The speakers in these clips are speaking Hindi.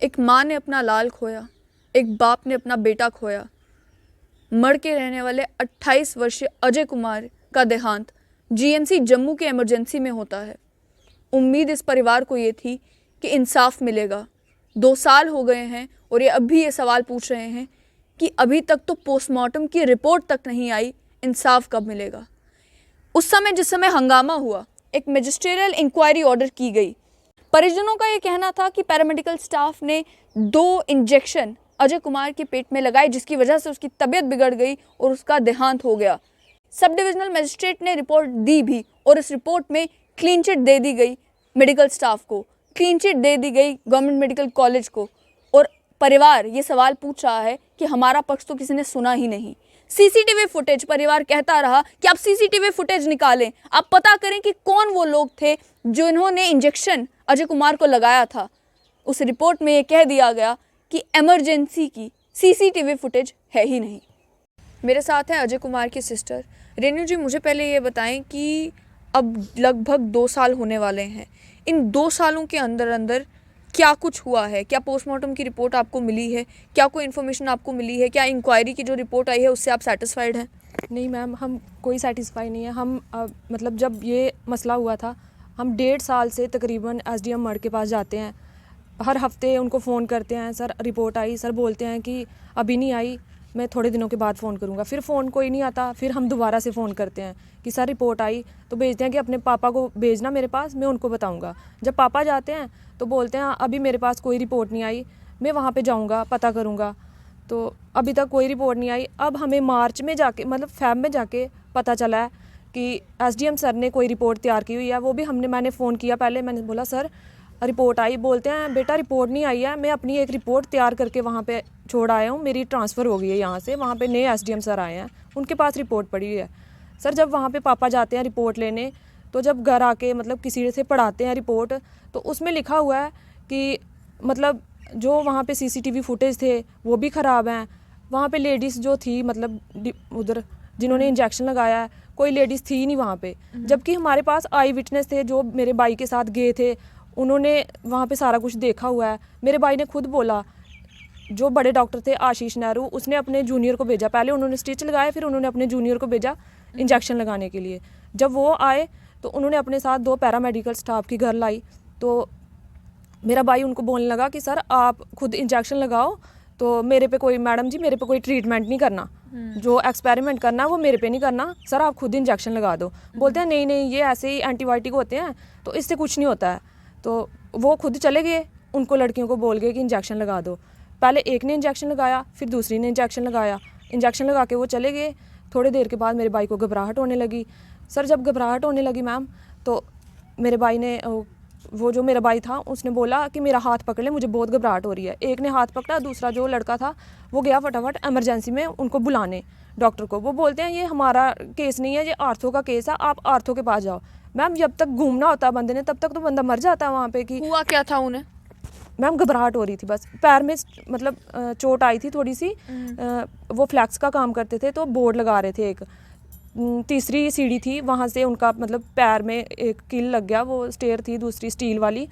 एक माँ ने अपना लाल खोया, एक बाप ने अपना बेटा खोया। मर के रहने वाले 28 वर्षीय अजय कुमार का देहांत जीएमसी जम्मू के इमरजेंसी में होता है। उम्मीद इस परिवार को ये थी कि इंसाफ मिलेगा। 2 साल हो गए हैं और ये अब भी ये सवाल पूछ रहे हैं कि अभी तक तो पोस्टमार्टम की रिपोर्ट तक नहीं आई, इंसाफ कब मिलेगा। उस समय जिस समय हंगामा हुआ, एक मैजिस्ट्रियल इंक्वायरी ऑर्डर की गई। परिजनों का ये कहना था कि पैरामेडिकल स्टाफ ने 2 इंजेक्शन अजय कुमार के पेट में लगाए, जिसकी वजह से उसकी तबीयत बिगड़ गई और उसका देहांत हो गया। सब डिविजनल मजिस्ट्रेट ने रिपोर्ट दी भी और इस रिपोर्ट में क्लीन चिट दे दी गई मेडिकल स्टाफ को, क्लीन चिट दे दी गई गवर्नमेंट मेडिकल कॉलेज को। और परिवार ये सवाल पूछ रहा है कि हमारा पक्ष तो किसी ने सुना ही नहीं। सीसीटीवी फुटेज, परिवार कहता रहा कि आप सीसीटीवी फुटेज निकालें, आप पता करें कि कौन वो लोग थे जिन्होंने इंजेक्शन अजय कुमार को लगाया था। उस रिपोर्ट में ये कह दिया गया कि इमरजेंसी की सीसीटीवी फुटेज है ही नहीं। मेरे साथ हैं अजय कुमार की सिस्टर रेनू जी। मुझे पहले ये बताएं कि अब लगभग 2 साल होने वाले हैं। इन 2 सालों के अंदर अंदर क्या कुछ हुआ है? क्या पोस्टमार्टम की रिपोर्ट आपको मिली है? क्या कोई इन्फॉर्मेशन आपको मिली है? क्या इंक्वायरी की जो रिपोर्ट आई है उससे आप सेटिस्फाइड हैं? नहीं मैम, हम कोई सेटिस्फाई नहीं है। हम मतलब जब ये मसला हुआ था, हम 1.5 साल से तकरीबन एसडीएम मर्ड के पास जाते हैं। हर हफ्ते उनको फ़ोन करते हैं, सर रिपोर्ट आई, सर बोलते हैं कि अभी नहीं आई, मैं थोड़े दिनों के बाद फ़ोन करूँगा। फिर फ़ोन कोई नहीं आता, फिर हम दोबारा से फ़ोन करते हैं कि सर रिपोर्ट आई, तो भेजते हैं कि अपने पापा को भेजना मेरे पास, मैं उनको बताऊँगा। जब पापा जाते हैं तो बोलते हैं अभी मेरे पास कोई रिपोर्ट नहीं आई, मैं वहाँ पे जाऊँगा, पता करूँगा। तो अभी तक कोई रिपोर्ट नहीं आई। अब हमें मार्च में जाके, मतलब फ़ेब में जाके पता चला है कि एसडीएम सर ने कोई रिपोर्ट तैयार की हुई है। वो भी मैंने फ़ोन किया पहले, मैंने बोला सर रिपोर्ट आई, बोलते हैं बेटा रिपोर्ट नहीं आई है, मैं अपनी एक रिपोर्ट तैयार करके वहाँ पे छोड़ आया हूँ, मेरी ट्रांसफ़र हो गई है यहाँ से, वहाँ पे नए एसडीएम सर आए हैं, उनके पास रिपोर्ट पड़ी हुई है। सर जब वहाँ पे पापा जाते हैं रिपोर्ट लेने, तो जब घर आके मतलब किसी से पढ़ाते हैं रिपोर्ट, तो उसमें लिखा हुआ है कि मतलब जो वहाँ पे सीसीटीवी फुटेज थे वो भी ख़राब हैं। वहाँ पे लेडीज़ जो थी, मतलब उधर जिन्होंने इंजेक्शन लगाया है, कोई लेडीज़ थी नहीं वहाँ पे। जबकि हमारे पास आई विटनेस थे जो मेरे भाई के साथ गए थे, उन्होंने वहाँ पे सारा कुछ देखा हुआ है। मेरे भाई ने खुद बोला, जो बड़े डॉक्टर थे आशीष नेहरू, उसने अपने जूनियर को भेजा, पहले उन्होंने स्टिच लगाया, फिर उन्होंने अपने जूनियर को भेजा इंजेक्शन लगाने के लिए। जब वो आए तो उन्होंने अपने साथ 2 पैरामेडिकल स्टाफ की घर लाई। तो मेरा भाई उनको बोलने लगा कि सर आप खुद इंजेक्शन लगाओ, तो मेरे पे कोई, मैडम जी मेरे पे कोई ट्रीटमेंट नहीं करना, जो एक्सपेरिमेंट करना है वो मेरे पे नहीं करना, सर आप खुद इंजेक्शन लगा दो। बोलते हैं नहीं नहीं, ये ऐसे ही एंटीबायोटिक होते हैं, तो इससे कुछ नहीं होता है। तो वो खुद चले गए, उनको लड़कियों को बोल गए कि इंजेक्शन लगा दो। पहले एक ने इंजेक्शन लगाया, फिर दूसरी ने इंजेक्शन लगाया। इंजेक्शन लगा के वो चले गए। थोड़ी देर के बाद मेरे भाई को घबराहट होने लगी। सर जब घबराहट होने लगी मैम, तो मेरे भाई ने, वो जो मेरा भाई था उसने बोला कि मेरा हाथ पकड़ ले, मुझे बहुत घबराहट हो रही है। एक ने हाथ पकड़ा, दूसरा जो लड़का था वो गया फटाफट इमरजेंसी में उनको बुलाने डॉक्टर को। वो बोलते हैं ये हमारा केस नहीं है, ये आर्थो का केस है, आप आर्थो के पास जाओ। मैम जब तक घूमना होता है बंदे ने, तब तक तो बंदा मर जाता है वहाँ पे। कि हुआ क्या था उन्हें? मैम घबराहट हो रही थी, बस पैर में मतलब चोट आई थी थोड़ी सी। वो फ्लैक्स का काम करते थे, तो बोर्ड लगा रहे थे, एक तीसरी सीढ़ी थी, वहाँ से उनका मतलब पैर में एक कील लग गया। वो स्टेयर थी दूसरी स्टील वाली,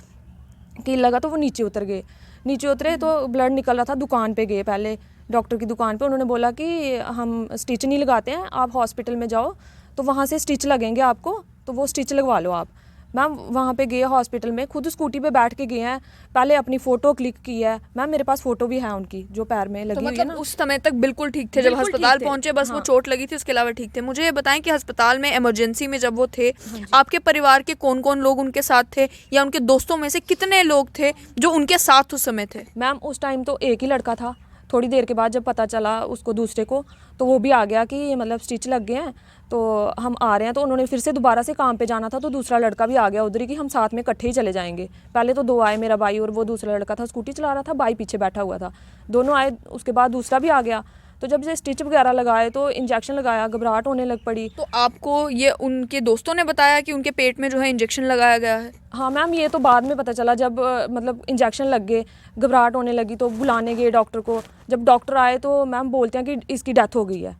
कील लगा तो वो नीचे उतर गए। नीचे उतरे तो ब्लड निकल रहा था। दुकान पे गए, पहले डॉक्टर की दुकान पे, उन्होंने बोला कि हम स्टिच नहीं लगाते हैं, आप हॉस्पिटल में जाओ तो वहाँ से स्टिच लगेंगे आपको, तो वो स्टिच लगवा लो आप। मैम वहाँ पे गए हॉस्पिटल में, खुद स्कूटी पे बैठ के गए हैं, पहले अपनी फ़ोटो क्लिक की है। मैम मेरे पास फ़ोटो भी है उनकी जो पैर में लगी हुई है ना। उस समय तक बिल्कुल ठीक थे, जब अस्पताल पहुंचे बस वो चोट लगी थी, उसके अलावा ठीक थे। मुझे ये बताएं कि अस्पताल में इमरजेंसी में जब वो थे, आपके परिवार के कौन कौन लोग उनके साथ थे, या उनके दोस्तों में से कितने लोग थे जो उनके साथ उस समय थे? मैम उस टाइम तो एक ही लड़का था। थोड़ी देर के बाद जब पता चला उसको दूसरे को, तो वो भी आ गया कि मतलब स्टिच लग गए हैं, तो हम आ रहे हैं। तो उन्होंने फिर से दोबारा से काम पे जाना था, तो दूसरा लड़का भी आ गया उधर ही कि हम साथ में इकट्ठे ही चले जाएंगे। पहले तो 2 आए, मेरा भाई और वो दूसरा लड़का था, स्कूटी चला रहा था, भाई पीछे बैठा हुआ था। दोनों आए, उसके बाद दूसरा भी आ गया। तो जब ये स्टिच वगैरह लगाए तो इंजेक्शन लगाया, घबराहट होने लग पड़ी। तो आपको ये उनके दोस्तों ने बताया कि उनके पेट में जो है इंजेक्शन लगाया गया है? हाँ मैम, ये तो बाद में पता चला, जब मतलब इंजेक्शन लग गए, घबराहट होने लगी, तो बुलाने गए डॉक्टर को। जब डॉक्टर आए तो मैम बोलते हैं कि इसकी डेथ हो गई है।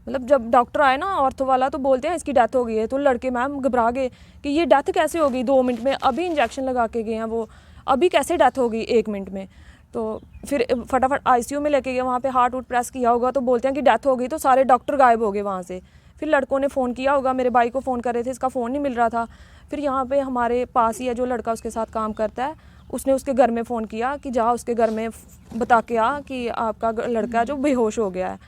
मतलब जब डॉक्टर आए ना ऑर्थो वाला, तो बोलते हैं इसकी डेथ हो गई है। तो लड़के मैम घबरा गए कि ये डेथ कैसे हो गई 2 मिनट में, अभी इंजेक्शन लगा के गए हैं वो, अभी कैसे डेथ हो गई 1 मिनट में। तो फिर फटाफट आईसीयू में लेके गए, वहाँ पे हार्ट वूट प्रेस किया होगा तो बोलते हैं कि डेथ हो गई, तो सारे डॉक्टर गायब हो गए वहाँ से। फिर लड़कों ने फ़ोन किया होगा, मेरे भाई को फ़ोन कर रहे थे, इसका फ़ोन नहीं मिल रहा था। फिर यहाँ पे हमारे पास ही है जो लड़का उसके साथ काम करता है, उसने उसके घर में फ़ोन किया कि जा उसके घर में बता के आ कि आपका लड़का जो बेहोश हो गया है।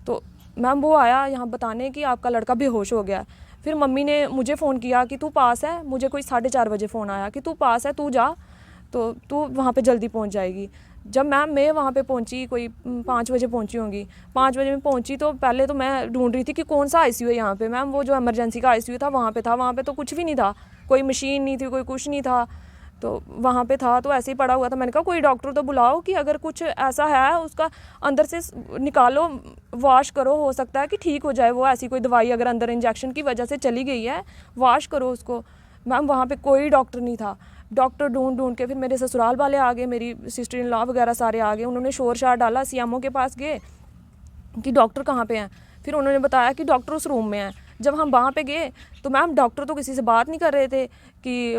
तो मैम वो आया यहाँ बताने कि आपका लड़का बेहोश हो गया है। फिर मम्मी ने मुझे फ़ोन किया कि तू पास है, मुझे कोई 4:30 बजे फ़ोन आया कि तू पास है, तू जा, तो तू वहाँ पे जल्दी पहुँच जाएगी। जब मैं वहाँ पे पहुँची, कोई 5 बजे पहुँची होंगी। 5 बजे में पहुँची तो पहले तो मैं ढूंढ रही थी कि कौन सा आईसीयू है यहाँ पे। मैम वो जो इमरजेंसी का आईसीयू था वहाँ पे था, वहाँ पे तो कुछ भी नहीं था, कोई मशीन नहीं थी, कोई कुछ नहीं था। तो वहाँ पे था तो ऐसे ही पड़ा हुआ था। मैंने कहा कोई डॉक्टर तो बुलाओ कि अगर कुछ ऐसा है उसका अंदर से निकालो, वॉश करो, हो सकता है कि ठीक हो जाए वो। ऐसी कोई दवाई अगर अंदर इंजेक्शन की वजह से चली गई है, वॉश करो उसको। मैम वहाँ पे कोई डॉक्टर नहीं था। डॉक्टर ढूंढ के फिर मेरे ससुराल वाले आ गए, मेरी सिस्टर इन लॉ वगैरह सारे आ गए। उन्होंने शोर शार डाला, सीएमओ के पास गए कि डॉक्टर कहाँ पे हैं। फिर उन्होंने बताया कि डॉक्टर उस रूम में है। जब हम वहाँ पे गए तो मैम डॉक्टर तो किसी से बात नहीं कर रहे थे कि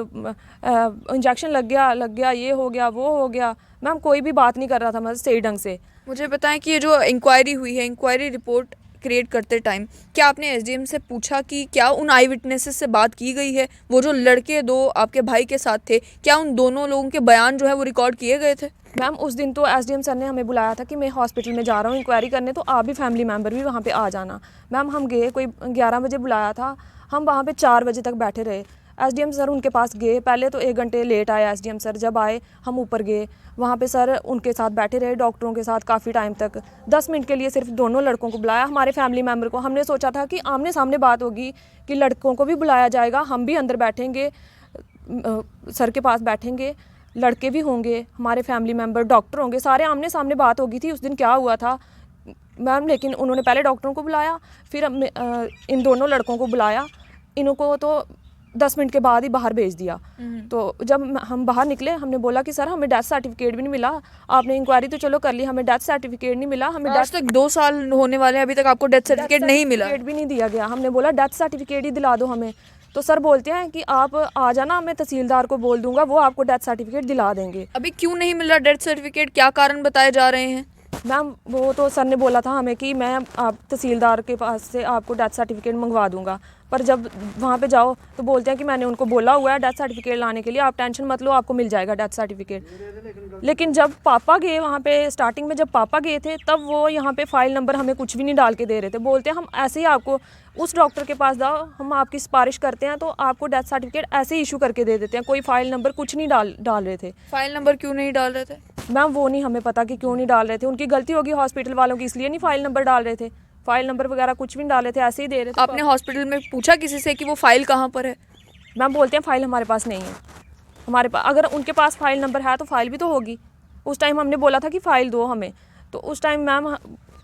इंजेक्शन लग गया, ये हो गया, वो हो गया। मैम कोई भी बात नहीं कर रहा था मतलब सही ढंग से। मुझे बताएं कि ये जो इंक्वायरी हुई है, इंक्वायरी रिपोर्ट क्रिएट करते टाइम क्या आपने एसडीएम से पूछा कि क्या उन आई विटनेसेस से बात की गई है? वो जो लड़के दो आपके भाई के साथ थे, क्या उन दोनों लोगों के बयान जो है वो रिकॉर्ड किए गए थे? मैम उस दिन तो एसडीएम सर ने हमें बुलाया था कि मैं हॉस्पिटल में जा रहा हूँ इंक्वायरी करने, तो आप भी फैमिली मेम्बर भी वहाँ पे आ जाना। मैम हम गए, कोई 11 बजे बुलाया था, हम वहाँ पे 4 बजे तक बैठे रहे। एसडीएम सर उनके पास गए, पहले तो 1 घंटे लेट आए एसडीएम सर। जब आए हम ऊपर गए, वहाँ पे सर उनके साथ बैठे रहे, डॉक्टरों के साथ काफ़ी टाइम तक। 10 मिनट के लिए सिर्फ दोनों लड़कों को बुलाया, हमारे फैमिली मेम्बर को। हमने सोचा था कि आमने सामने बात होगी, कि लड़कों को भी बुलाया जाएगा, हम भी अंदर बैठेंगे, सर के पास बैठेंगे, लड़के भी होंगे, हमारे फैमिली मेम्बर, डॉक्टर होंगे, सारे आमने सामने बात होगी थी उस दिन क्या हुआ था मैम। लेकिन उन्होंने पहले डॉक्टरों को बुलाया, फिर इन दोनों लड़कों को बुलाया, इनको तो 10 मिनट के बाद ही बाहर भेज दिया। तो जब हम बाहर निकले, हमने बोला कि सर हमें डेथ सर्टिफिकेट भी नहीं मिला, आपने इंक्वायरी तो चलो कर ली, हमें डेथ सर्टिफिकेट नहीं मिला। हमें आज तक 2 साल होने वाले हैं, अभी तक आपको डेथ सर्टिफिकेट नहीं मिला? सर्टिफिकेट भी नहीं दिया गया। हमने बोला डेथ सर्टिफिकेट ही दिला दो हमें। तो सर बोलते हैं कि आप आ जाना, मैं तहसीलदार को बोल दूंगा, वो आपको डेथ सर्टिफिकेट दिला देंगे। अभी क्यों नहीं मिल रहा डेथ सर्टिफिकेट? क्या कारण बताए जा रहे हैं? मैम वो तो सर ने बोला था हमें कि मैं आप तहसीलदार के पास से आपको डेथ सर्टिफिकेट मंगवा दूंगा, पर जब वहाँ पे जाओ तो बोलते हैं कि मैंने उनको बोला हुआ है डेथ सर्टिफिकेट लाने के लिए, आप टेंशन मत लो, आपको मिल जाएगा डेथ सर्टिफिकेट। लेकिन जब पापा गए वहाँ पे, स्टार्टिंग में जब पापा गए थे, तब वो यहाँ पे फाइल नंबर हमें कुछ भी नहीं डाल के दे रहे थे। बोलते हैं हम ऐसे ही आपको उस डॉक्टर के पास जाओ, हम आपकी सिफारिश करते हैं तो आपको डेथ सर्टिफिकेट ऐसे ही इशू करके दे देते हैं। कोई फाइल नंबर कुछ नहीं डाल रहे थे। फाइल नंबर क्यों नहीं डाल रहे थे? मैम वो नहीं हमें पता कि क्यों नहीं डाल रहे थे, उनकी गलती होगी हॉस्पिटल वालों की, इसलिए नहीं फाइल नंबर डाल रहे थे। फाइल नंबर वगैरह कुछ भी नहीं डाल रहे थे, ऐसे ही दे रहे थे। आपने हॉस्पिटल में पूछा किसी से कि वो फाइल कहाँ पर है? मैम बोलते हैं फाइल हमारे पास नहीं है। हमारे पास अगर उनके पास फाइल नंबर है तो फाइल भी तो होगी। उस टाइम हमने बोला था कि फ़ाइल दो हमें, तो उस टाइम मैम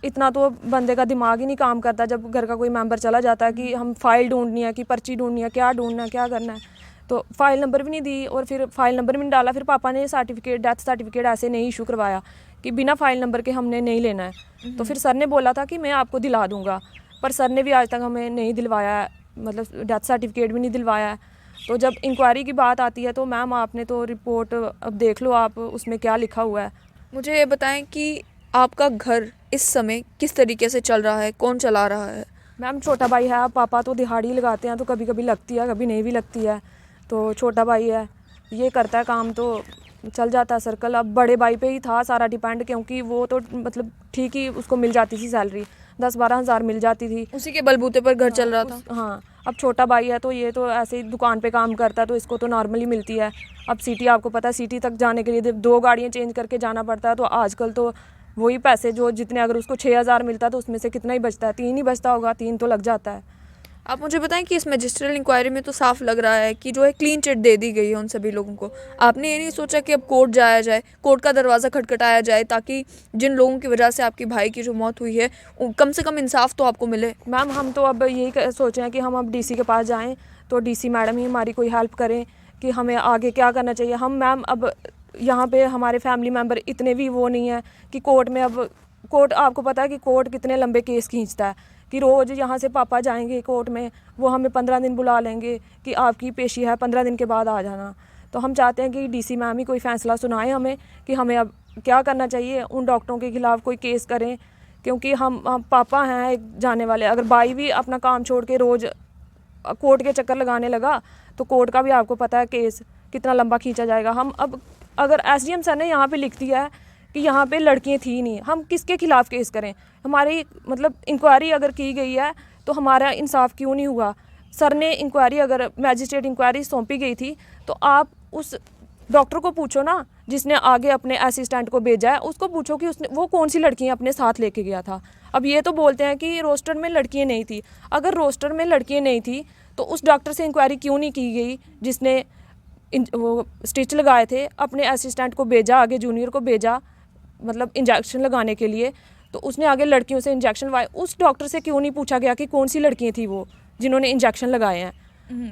इतना तो बंदे का दिमाग ही नहीं काम करता जब घर का कोई मेंबर चला जाता है कि हम फ़ाइल ढूंढनी है कि पर्ची ढूंढनी है, क्या ढूंढना है, क्या करना है। तो फ़ाइल नंबर भी नहीं दी और फिर फ़ाइल नंबर भी नहीं डाला। फिर पापा ने सर्टिफिकेट, डेथ सर्टिफिकेट ऐसे नहीं इशू करवाया कि बिना फ़ाइल नंबर के हमने नहीं लेना है। तो फिर सर ने बोला था कि मैं आपको दिला दूँगा, पर सर ने भी आज तक हमें नहीं दिलवाया है, मतलब डेथ सर्टिफिकेट भी नहीं दिलवाया है। तो जब इंक्वायरी की बात आती है तो मैम आपने तो रिपोर्ट अब देख लो आप, उसमें क्या लिखा हुआ है। मुझे ये बताएं कि आपका घर इस समय किस तरीके से चल रहा है, कौन चला रहा है? मैम छोटा भाई है, पापा तो दिहाड़ी लगाते हैं, तो कभी कभी लगती है, कभी नहीं भी लगती है। तो छोटा भाई है, ये करता है काम, तो चल जाता है सर्कल। अब बड़े भाई पे ही था सारा डिपेंड, क्योंकि वो तो मतलब ठीक ही उसको मिल जाती थी सैलरी, 10-12 हज़ार मिल जाती थी, उसी के बलबूते पर घर चल रहा था। हाँ। अब छोटा भाई है तो ये तो ऐसे ही दुकान पे काम करता है, तो इसको तो नॉर्मली मिलती है। अब सिटी, आपको पता है सिटी तक जाने के लिए 2 गाड़ियाँ चेंज करके जाना पड़ता है। तो आजकल तो वही पैसे जो जितने, अगर उसको 6,000 मिलता है तो उसमें से कितना ही बचता है, 3 ही बचता होगा, 3 तो लग जाता है। आप मुझे बताएं कि इस मैजिस्ट्रियल इंक्वायरी में तो साफ लग रहा है कि जो है क्लीन चिट दे दी गई है उन सभी लोगों को। आपने ये नहीं सोचा कि अब कोर्ट जाया जाए, कोर्ट का दरवाज़ा खटखटाया जाए, ताकि जिन लोगों की वजह से आपके भाई की जो मौत हुई है कम से कम इंसाफ तो आपको मिले? मैम हम तो अब यही सोच रहे हैं कि हम अब डीसी के पास जाएं, तो डीसी मैडम ही हमारी कोई हेल्प करें कि हमें आगे क्या करना चाहिए। हम मैम अब यहाँ पे हमारे फैमिली मेम्बर इतने भी वो नहीं है कि कोर्ट में, अब कोर्ट आपको पता है कि कोर्ट कितने लंबे केस खींचता है, कि रोज़ यहाँ से पापा जाएंगे कोर्ट में, वो हमें 15 दिन बुला लेंगे कि आपकी पेशी है, 15 दिन के बाद आ जाना। तो हम चाहते हैं कि डीसी मैम ही कोई फ़ैसला सुनाए हमें कि हमें अब क्या करना चाहिए, उन डॉक्टरों के खिलाफ़ कोई केस करें, क्योंकि हम पापा हैं एक जाने वाले। अगर भाई भी अपना काम छोड़ के रोज़ कोर्ट के चक्कर लगाने लगा तो कोर्ट का भी आपको पता है केस कितना लंबा खींचा जाएगा। हम अब अगर एसडीएम सर ने यहाँ पे लिख दिया है कि यहाँ पे लड़कियाँ थी नहीं, हम किसके खिलाफ़ केस करें? हमारी मतलब इंक्वायरी अगर की गई है तो हमारा इंसाफ क्यों नहीं हुआ? सर ने इंक्वायरी, अगर मैजिस्ट्रेट इंक्वायरी सौंपी गई थी तो आप उस डॉक्टर को पूछो ना जिसने आगे अपने असिस्टेंट को भेजा है, उसको पूछो कि उसने वो कौन सी लड़कियां अपने साथ लेके गया था। अब ये तो बोलते हैं कि रोस्टर में लड़कियां नहीं थी। अगर रोस्टर में लड़कियां नहीं थी तो उस डॉक्टर से इंक्वायरी क्यों नहीं की गई जिसने वो स्टिच लगाए थे, अपने असिस्टेंट को भेजा, आगे जूनियर को भेजा मतलब इंजेक्शन लगाने के लिए, तो उसने आगे लड़कियों से इंजेक्शन लगाए। उस डॉक्टर से क्यों नहीं पूछा गया कि कौन सी लड़कियाँ थी वो जिन्होंने इंजेक्शन लगाए हैं?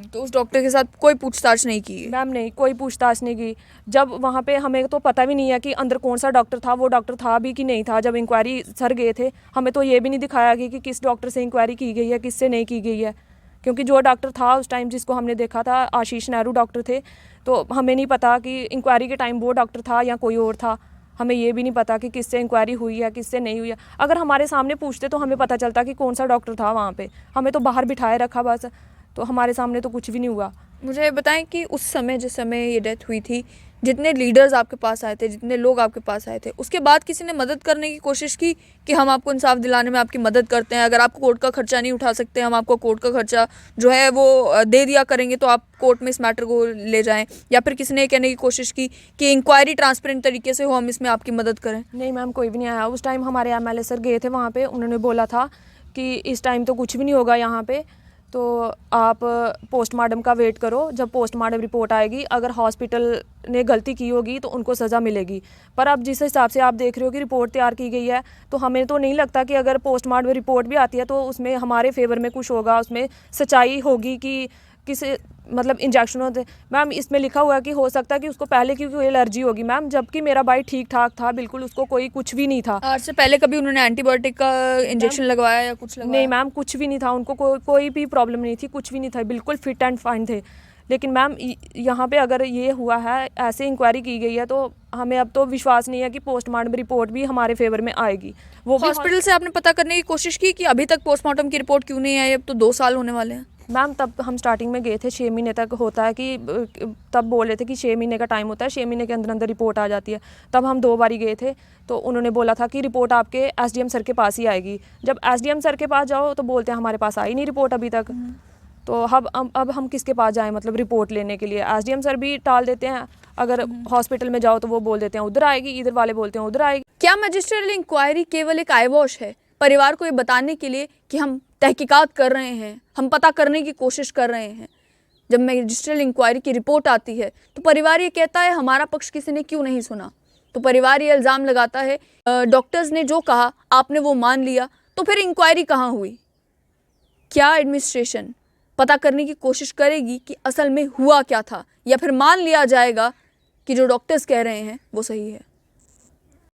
तो उस डॉक्टर के साथ कोई पूछताछ नहीं की है? मैम नहीं, कोई पूछताछ नहीं की। जब वहाँ पे हमें तो पता भी नहीं है कि अंदर कौन सा डॉक्टर था, वो डॉक्टर था भी कि नहीं था। जब इंक्वायरी सर गए थे हमें तो ये भी नहीं दिखाया गया कि किस डॉक्टर से इंक्वायरी की गई है, किससे नहीं की गई है, क्योंकि जो डॉक्टर था उस टाइम जिसको हमने देखा था, आशीष नेहरू डॉक्टर थे, तो हमें नहीं पता कि इंक्वायरी के टाइम वो डॉक्टर था या कोई और था। हमें ये भी नहीं पता कि किससे इंक्वायरी हुई है, किससे नहीं हुई है। अगर हमारे सामने पूछते तो हमें पता चलता कि कौन सा डॉक्टर था वहाँ पे। हमें तो बाहर बिठाए रखा बस, तो हमारे सामने तो कुछ भी नहीं हुआ। मुझे बताएं कि उस समय जिस समय ये डेथ हुई थी, जितने लीडर्स आपके पास आए थे, जितने लोग आपके पास आए थे, उसके बाद किसी ने मदद करने की कोशिश की कि हम आपको इंसाफ दिलाने में आपकी मदद करते हैं, अगर आपको कोर्ट का खर्चा नहीं उठा सकते हम आपको कोर्ट का खर्चा जो है वो दे दिया करेंगे, तो आप कोर्ट में इस मैटर को ले जाएं? या फिर किसी ने ये कहने की कोशिश की कि इंक्वायरी ट्रांसपेरेंट तरीके से हो, हम इसमें आपकी मदद करें? नहीं मैम, कोई भी नहीं आया। उस टाइम हमारे एमएलए सर गए थे वहाँ पे, उन्होंने बोला था कि इस टाइम तो कुछ भी नहीं होगा यहाँ पे, तो आप पोस्टमार्टम का वेट करो। जब पोस्टमार्टम रिपोर्ट आएगी, अगर हॉस्पिटल ने गलती की होगी तो उनको सज़ा मिलेगी। पर अब जिस हिसाब से आप देख रहे हो कि रिपोर्ट तैयार की गई है, तो हमें तो नहीं लगता कि अगर पोस्टमार्टम रिपोर्ट भी आती है तो उसमें हमारे फेवर में कुछ होगा, उसमें सच्चाई होगी कि किस मतलब इंजेक्शन होते। मैम इसमें लिखा हुआ है कि हो सकता है कि उसको पहले की कोई एलर्जी होगी मैम, जबकि मेरा भाई ठीक ठाक था, बिल्कुल उसको कोई कुछ भी नहीं था। आज से पहले कभी उन्होंने एंटीबायोटिक का इंजेक्शन लगवाया या कुछ लगवाया? नहीं मैम, कुछ भी नहीं था, उनको कोई भी प्रॉब्लम नहीं थी, कुछ भी नहीं था, बिल्कुल फिट एंड फाइन थे। लेकिन मैम यहाँ पे अगर ये हुआ है, ऐसे इंक्वायरी की गई है, तो हमें अब तो विश्वास नहीं है कि पोस्टमार्टम रिपोर्ट भी हमारे फेवर में आएगी। वो भी हॉस्पिटल से आपने पता करने की कोशिश की कि अभी तक पोस्टमार्टम की रिपोर्ट क्यों नहीं आई? अब तो 2 साल होने वाले हैं। मैम तब हम स्टार्टिंग में गए थे, 6 महीने तक होता है कि तब बोल रहे थे कि 6 महीने का टाइम होता है, 6 महीने के अंदर अंदर रिपोर्ट आ जाती है। तब हम 2 बारी गए थे, तो उन्होंने बोला था कि रिपोर्ट आपके एसडीएम सर के पास ही आएगी। जब एसडीएम सर के पास जाओ तो बोलते हैं हमारे पास आई नहीं रिपोर्ट अभी तक। तो अब हम किसके पास जाएं मतलब रिपोर्ट लेने के लिए? एसडीएम सर भी टाल देते हैं, अगर हॉस्पिटल में जाओ तो वो बोल देते हैं उधर आएगी, इधर वाले बोलते हैं उधर आएगी। क्या मैजिस्ट्रियल इंक्वायरी केवल एक आईवॉश है परिवार को ये बताने के लिए कि हम तहकीकात कर रहे हैं, हम पता करने की कोशिश कर रहे हैं? जब मैजिस्ट्रियल इंक्वायरी की रिपोर्ट आती है तो परिवार ये कहता है हमारा पक्ष किसी ने क्यों नहीं सुना, तो परिवार ये इल्ज़ाम लगाता है डॉक्टर्स ने जो कहा आपने वो मान लिया, तो फिर इंक्वायरी कहाँ हुई? क्या एडमिनिस्ट्रेशन पता करने की कोशिश करेगी कि असल में हुआ क्या था, या फिर मान लिया जाएगा कि जो डॉक्टर्स कह रहे हैं वो सही है?